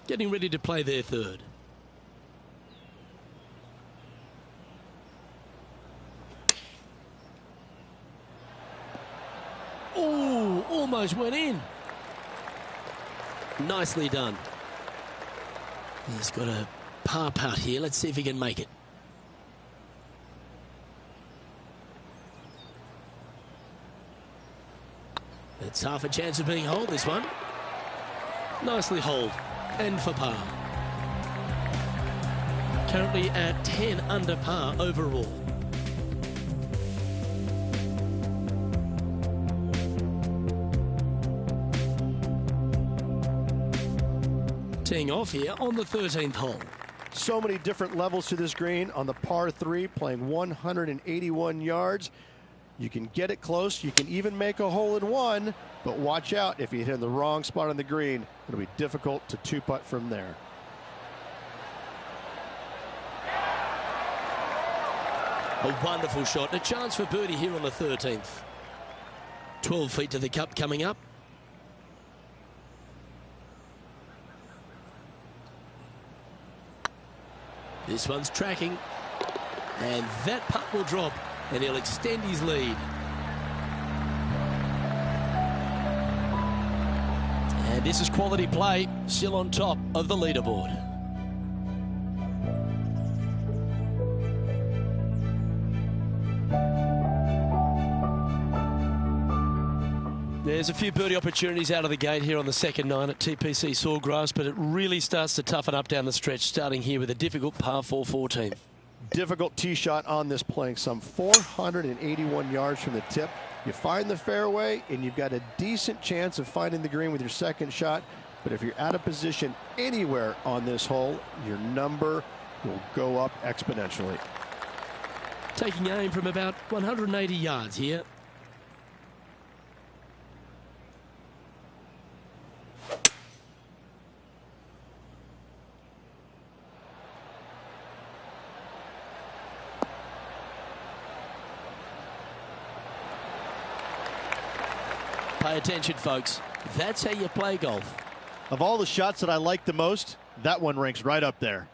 Getting ready to play their third. Oh, almost went in. Nicely done. He's got a par putt here. Let's see if he can make it. It's half a chance of being holed, this one. Nicely holed. And for par. Currently at 10 under par overall. Teeing off here on the 13th hole. So many different levels to this green. On the par 3, playing 181 yards. You can get it close. You can even make a hole in one. But watch out, if you hit in the wrong spot on the green, it'll be difficult to two-putt from there. A wonderful shot. A chance for birdie here on the 13th. 12 feet to the cup coming up. This one's tracking. And that putt will drop. And he'll extend his lead. And this is quality play, still on top of the leaderboard. There's a few birdie opportunities out of the gate here on the second 9 at TPC Sawgrass, but it really starts to toughen up down the stretch, starting here with a difficult par 4 14. Difficult tee shot on this, playing some 481 yards from the tip. You find the fairway, and you've got a decent chance of finding the green with your second shot. But if you're out of position anywhere on this hole, your number will go up exponentially. Taking aim from about 180 yards here. Pay attention, folks. That's how you play golf. Of all the shots that I like the most, that one ranks right up there.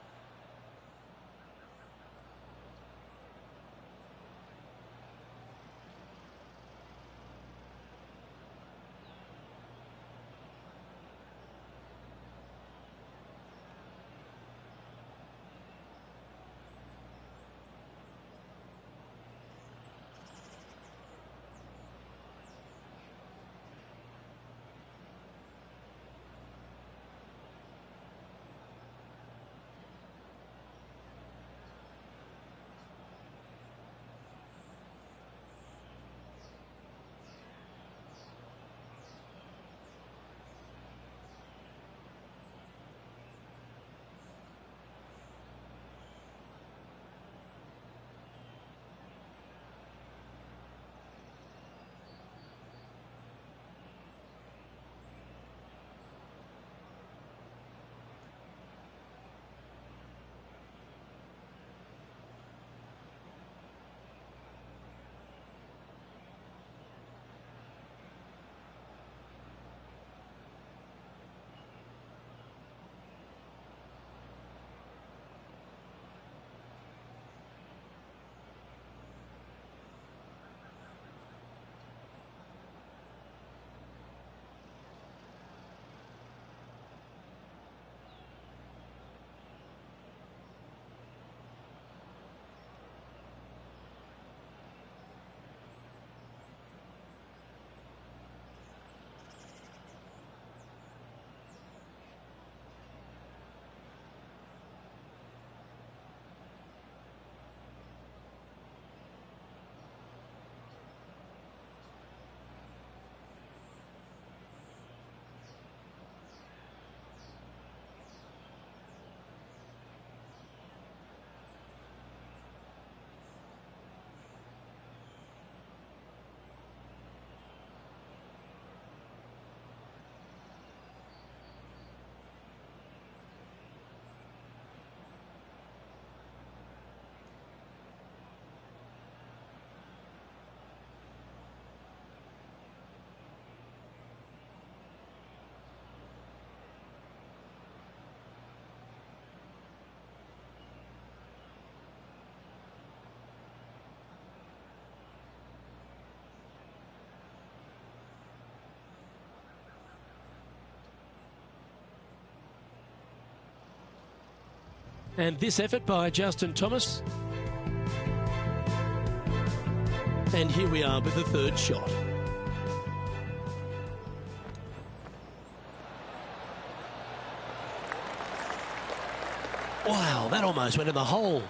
And this effort by Justin Thomas. And here we are with the third shot. Wow, that almost went in the hole.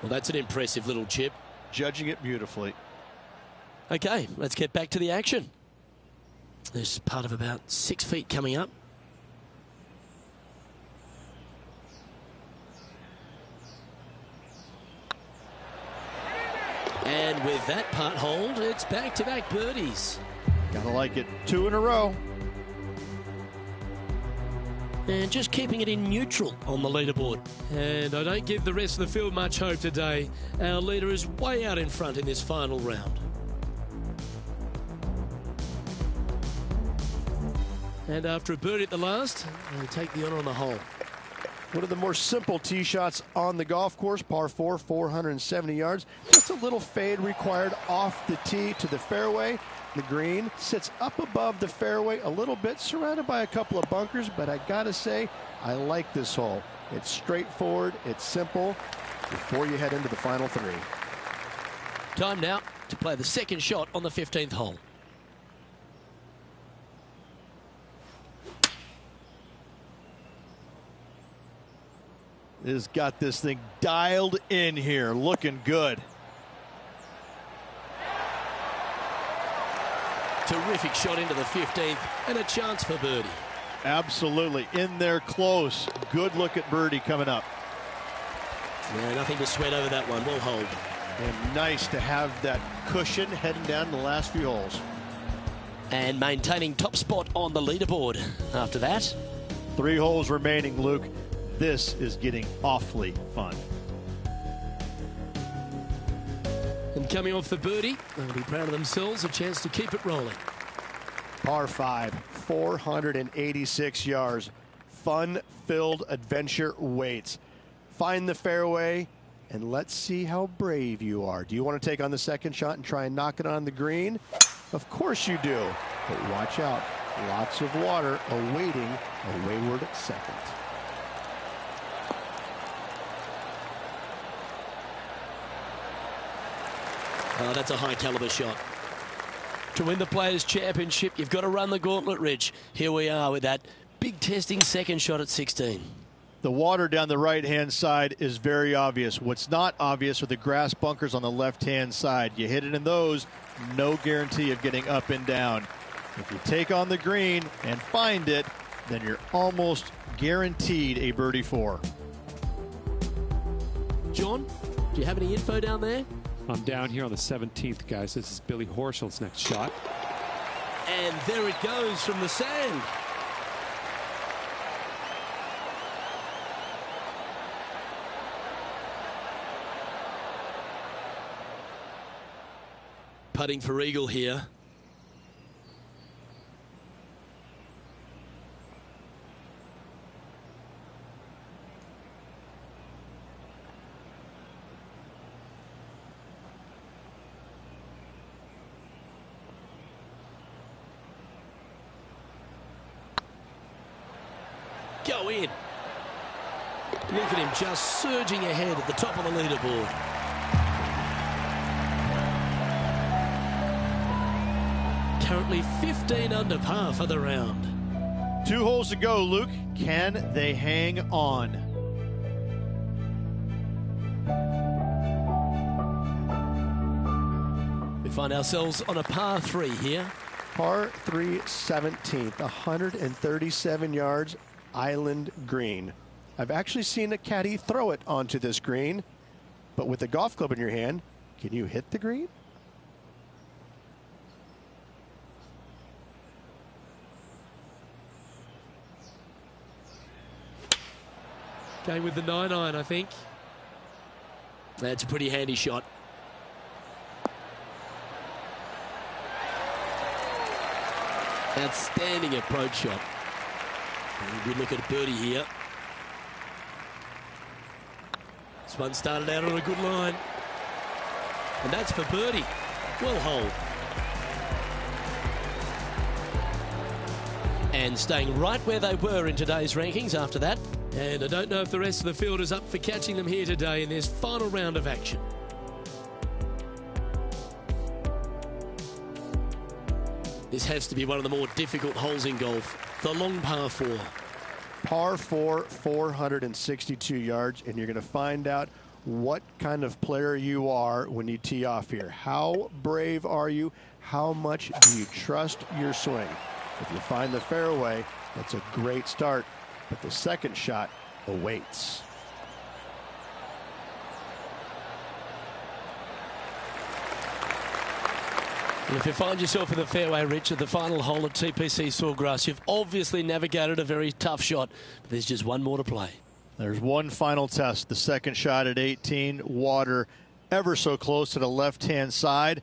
Well, that's an impressive little chip. Judging it beautifully. Okay, let's get back to the action. There's part of about 6 feet coming up. And with that putt hold, it's back-to-back birdies. Gotta like it. 2 in a row. And just keeping it in neutral on the leaderboard. And I don't give the rest of the field much hope today. Our leader is way out in front in this final round. And after a birdie at the last, they take the honour on the hole. One of the more simple tee shots on the golf course, par 4, 470 yards. Just a little fade required off the tee to the fairway. The green sits up above the fairway a little bit, surrounded by a couple of bunkers, but I gotta say, I like this hole. It's straightforward, it's simple, before you head into the final 3. Time now to play the second shot on the 15th hole. Has got this thing dialed in here, looking good. Terrific shot into the 15th and a chance for birdie. Absolutely, in there close. Good look at birdie coming up. Yeah, nothing to sweat over that one. We'll hold. And nice to have that cushion heading down the last few holes. And maintaining top spot on the leaderboard after that. 3 holes remaining, Luke. This is getting awfully fun. And coming off the birdie, they'll be proud of themselves, a chance to keep it rolling. Par 5, 486 yards. Fun-filled adventure waits. Find the fairway, and let's see how brave you are. Do you want to take on the second shot and try and knock it on the green? Of course you do. But watch out. Lots of water awaiting a wayward second. Oh, that's a high caliber shot. To win the Players' Championship, you've got to run the gauntlet, Rich. Here we are with that big testing second shot at 16. The water down the right-hand side is very obvious. What's not obvious are the grass bunkers on the left-hand side. You hit it in those, no guarantee of getting up and down. If you take on the green and find it, then you're almost guaranteed a birdie 4. John, do you have any info down there? I'm down here on the 17th, guys. This is Billy Horschel's next shot. And there it goes from the sand. Putting for eagle here. Go in. Look at him just surging ahead at the top of the leaderboard. Currently 15 under par for the round. 2 holes to go, Luke. Can they hang on? We find ourselves on a par 3 here. Par 3, 17th, 137 yards, island green. I've actually seen a caddy throw it onto this green, but with a golf club in your hand, can you hit the green? Going with the 9-iron, I think. That's a pretty handy shot. Outstanding approach shot. And a good look at birdie here. This one started out on a good line. And that's for birdie. Well hold. And staying right where they were in today's rankings after that. And I don't know if the rest of the field is up for catching them here today in this final round of action. This has to be one of the more difficult holes in golf, the long par 4. Par 4, 462 yards, and you're going to find out what kind of player you are when you tee off here. How brave are you? How much do you trust your swing? If you find the fairway, that's a great start, but the second shot awaits. And if you find yourself in the fairway, Rich, at the final hole at TPC Sawgrass, you've obviously navigated a very tough shot, but there's just one more to play. There's one final test, the second shot at 18, water ever so close to the left-hand side.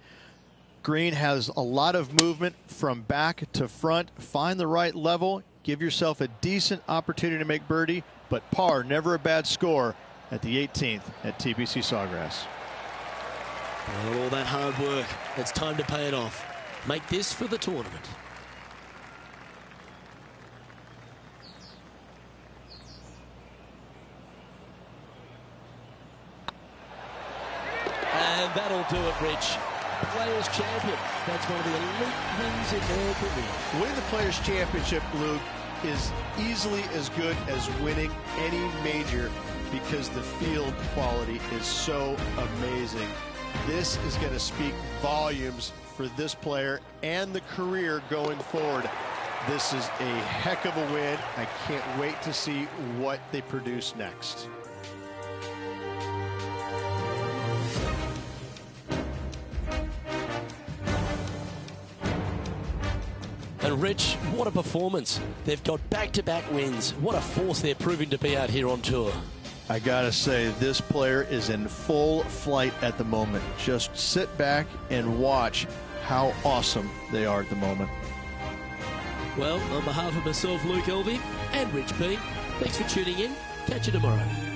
Green has a lot of movement from back to front. Find the right level, give yourself a decent opportunity to make birdie, but par, never a bad score at the 18th at TPC Sawgrass. Well, all that hard work, it's time to pay it off. Make this for the tournament. And that'll do it, Rich. Players Champion. That's one of the elite wins in their career. Winning the Players Championship, Luke, is easily as good as winning any major because the field quality is so amazing. This is going to speak volumes for this player and the career going forward. This is a heck of a win. I can't wait to see what they produce next. And Rich, what a performance. They've got back-to-back wins. What a force they're proving to be out here on tour. I gotta say, this player is in full flight at the moment. Just sit back and watch how awesome they are at the moment. Well, on behalf of myself, Luke Elvey, and Rich P, thanks for tuning in. Catch you tomorrow.